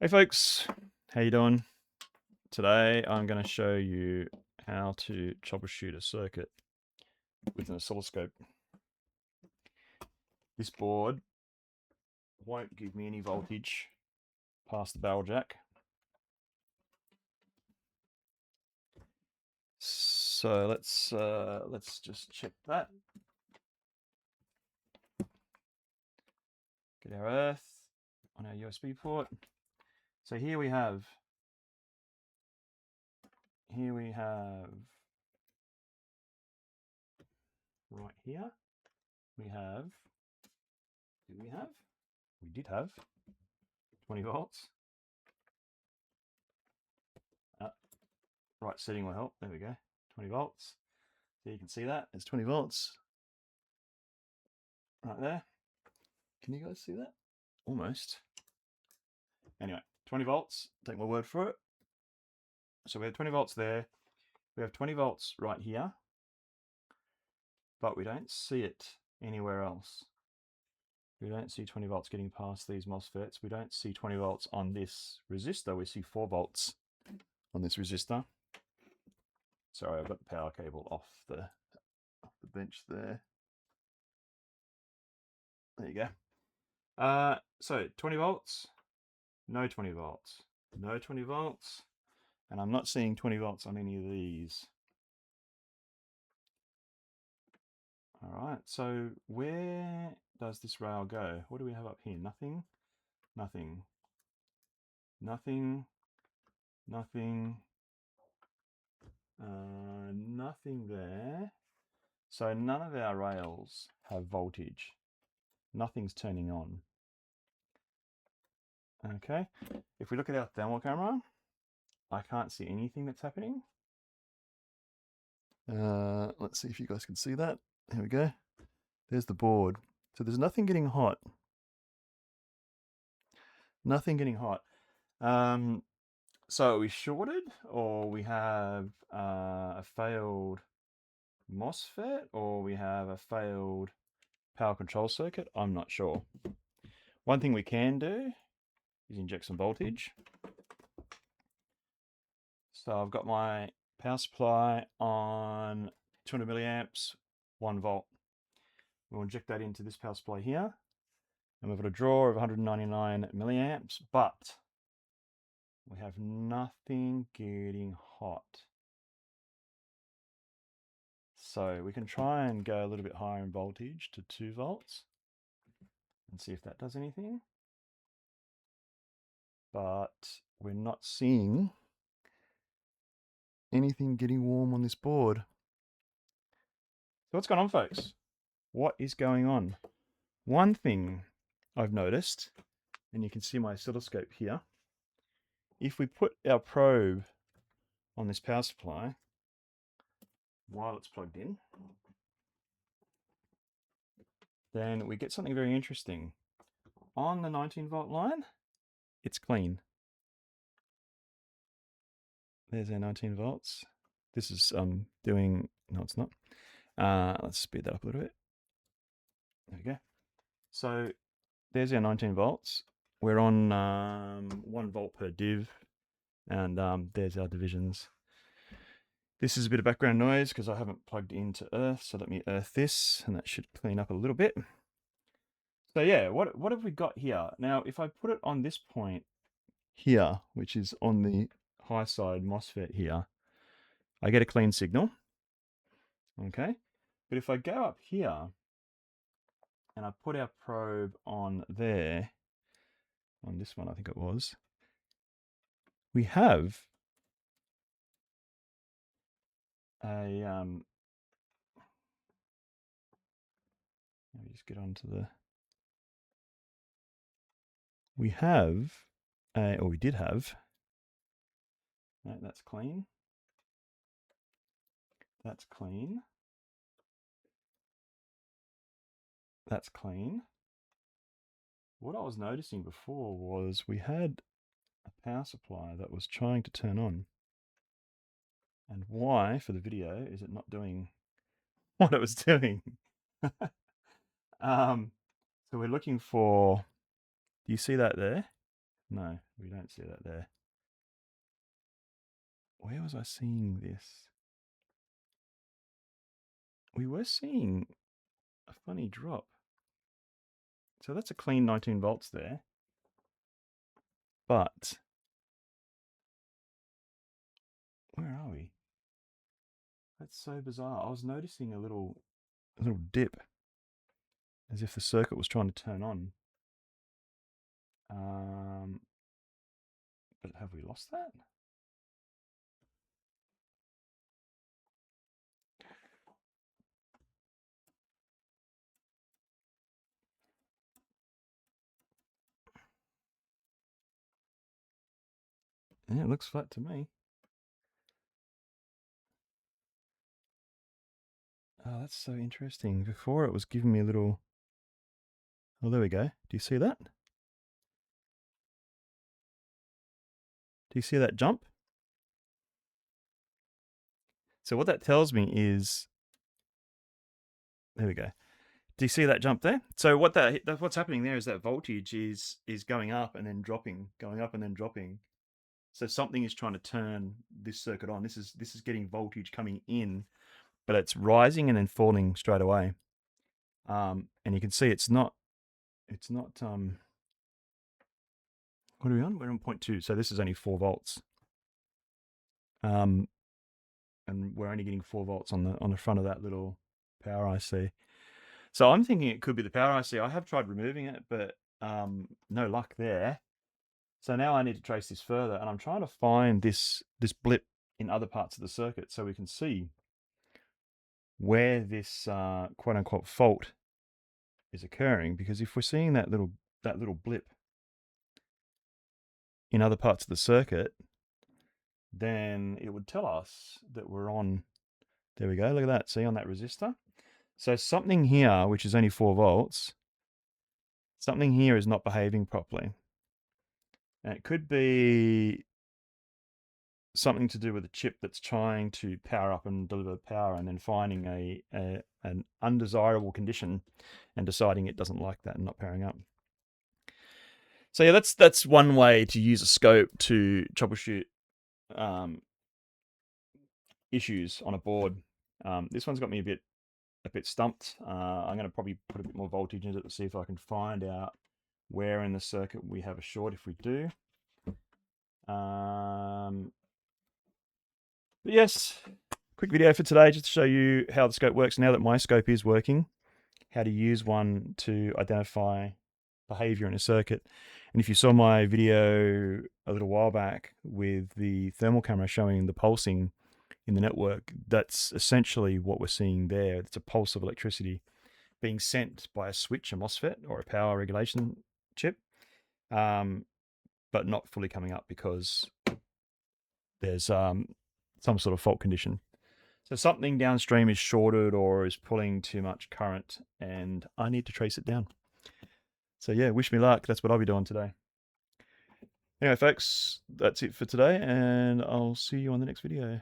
Hey folks, how you doing? Today I'm going to show you how to troubleshoot a circuit with an oscilloscope. This board won't give me any voltage past the barrel jack. So let's just check that. Get our earth on our USB port. So here we have right here we did have 20 volts. Right setting will help. There we go. 20 volts. So you can see that it's 20 volts right there. Can you guys see that? Almost. Anyway, 20 volts. Take my word for it. So we have 20 volts there. We have 20 volts right here, but we don't see it anywhere else. We don't see 20 volts getting past these MOSFETs. We don't see 20 volts on this resistor. We see 4 volts on this resistor. Sorry, I've got the power cable off the bench there. There you go. So 20 volts, no 20 volts, no 20 volts, and I'm not seeing 20 volts on any of these. All right, so where does this rail go? What do we have up here? Nothing, nothing, nothing, nothing, nothing there. So none of our rails have voltage. Nothing's turning on. Okay, if we look at our thermal camera, I can't see anything that's happening. Let's see if you guys can see that. Here we go. There's the board. So there's nothing getting hot. Nothing getting hot. So are we shorted, or we have a failed MOSFET, or we have a failed power control circuit? I'm not sure. One thing we can do is inject some voltage. So I've got my power supply on 200 milliamps, 1 volt. We'll inject that into this power supply here, and we've got a draw of 199 milliamps, but we have nothing getting hot. So we can try and go a little bit higher in voltage to 2 volts and see if that does anything. But we're not seeing anything getting warm on this board. So what's going on, folks? What is going on? One thing I've noticed, and you can see my oscilloscope here, if we put our probe on this power supply while it's plugged in, then we get something very interesting. On the 19 volt line, it's clean. There's our 19 volts. This is doing, no it's not. Let's speed that up a little bit. There we go. So there's our 19 volts. We're on 1 volt per div, and there's our divisions. This is a bit of background noise because I haven't plugged into earth, so let me earth this, and that should clean up a little bit. So yeah, what have we got here? Now, if I put it on this point here, which is on the high side MOSFET here, I get a clean signal. Okay, but if I go up here and I put our probe on there, on this one I think it was, we have a let me just get onto the, we have a, or we did have, no, that's clean, that's clean, that's clean. What I was noticing before was we had a power supply that was trying to turn on. And why, for the video, is it not doing what it was doing? So we're looking for, do you see that there? No, we don't see that there. Where was I seeing this? We were seeing a funny drop. So that's a clean 19 volts there. But where are we? That's so bizarre. I was noticing a little dip, as if the circuit was trying to turn on. But have we lost that? Yeah, it looks flat to me. Oh, that's so interesting. Before it was giving me a little... Oh, there we go. Do you see that? Do you see that jump? So what that tells me is... There we go. Do you see that jump there? So what's happening there is that voltage is going up and then dropping, going up and then dropping. So something is trying to turn this circuit on. This is getting voltage coming in, but it's rising and then falling straight away. And you can see it's not. What are we on? We're on 0.2. So this is only 4 volts. And we're only getting 4 volts on the front of that little power IC. So I'm thinking it could be the power IC. I have tried removing it, but no luck there. So now I need to trace this further, and I'm trying to find this blip in other parts of the circuit so we can see where this quote unquote fault is occurring. Because if we're seeing that little blip in other parts of the circuit, then it would tell us that we're on. There we go. Look at that. See, on that resistor. So something here, which is only 4 volts, something here is not behaving properly. And it could be something to do with a chip that's trying to power up and deliver power, and then finding an undesirable condition and deciding it doesn't like that and not powering up. So yeah, that's one way to use a scope to troubleshoot issues on a board. This one's got me a bit stumped. I'm going to probably put a bit more voltage into it to see if I can find out where in the circuit we have a short if we do. But yes, quick video for today just to show you how the scope works now that my scope is working, how to use one to identify behavior in a circuit. And if you saw my video a little while back with the thermal camera showing the pulsing in the network, that's essentially what we're seeing there. It's a pulse of electricity being sent by a switch, a MOSFET, or a power regulation chip, but not fully coming up because there's some sort of fault condition. So something downstream is shorted or is pulling too much current, and I need to trace it down. So yeah, wish me luck. That's what I'll be doing today. Anyway, folks, that's it for today, and I'll see you on the next video.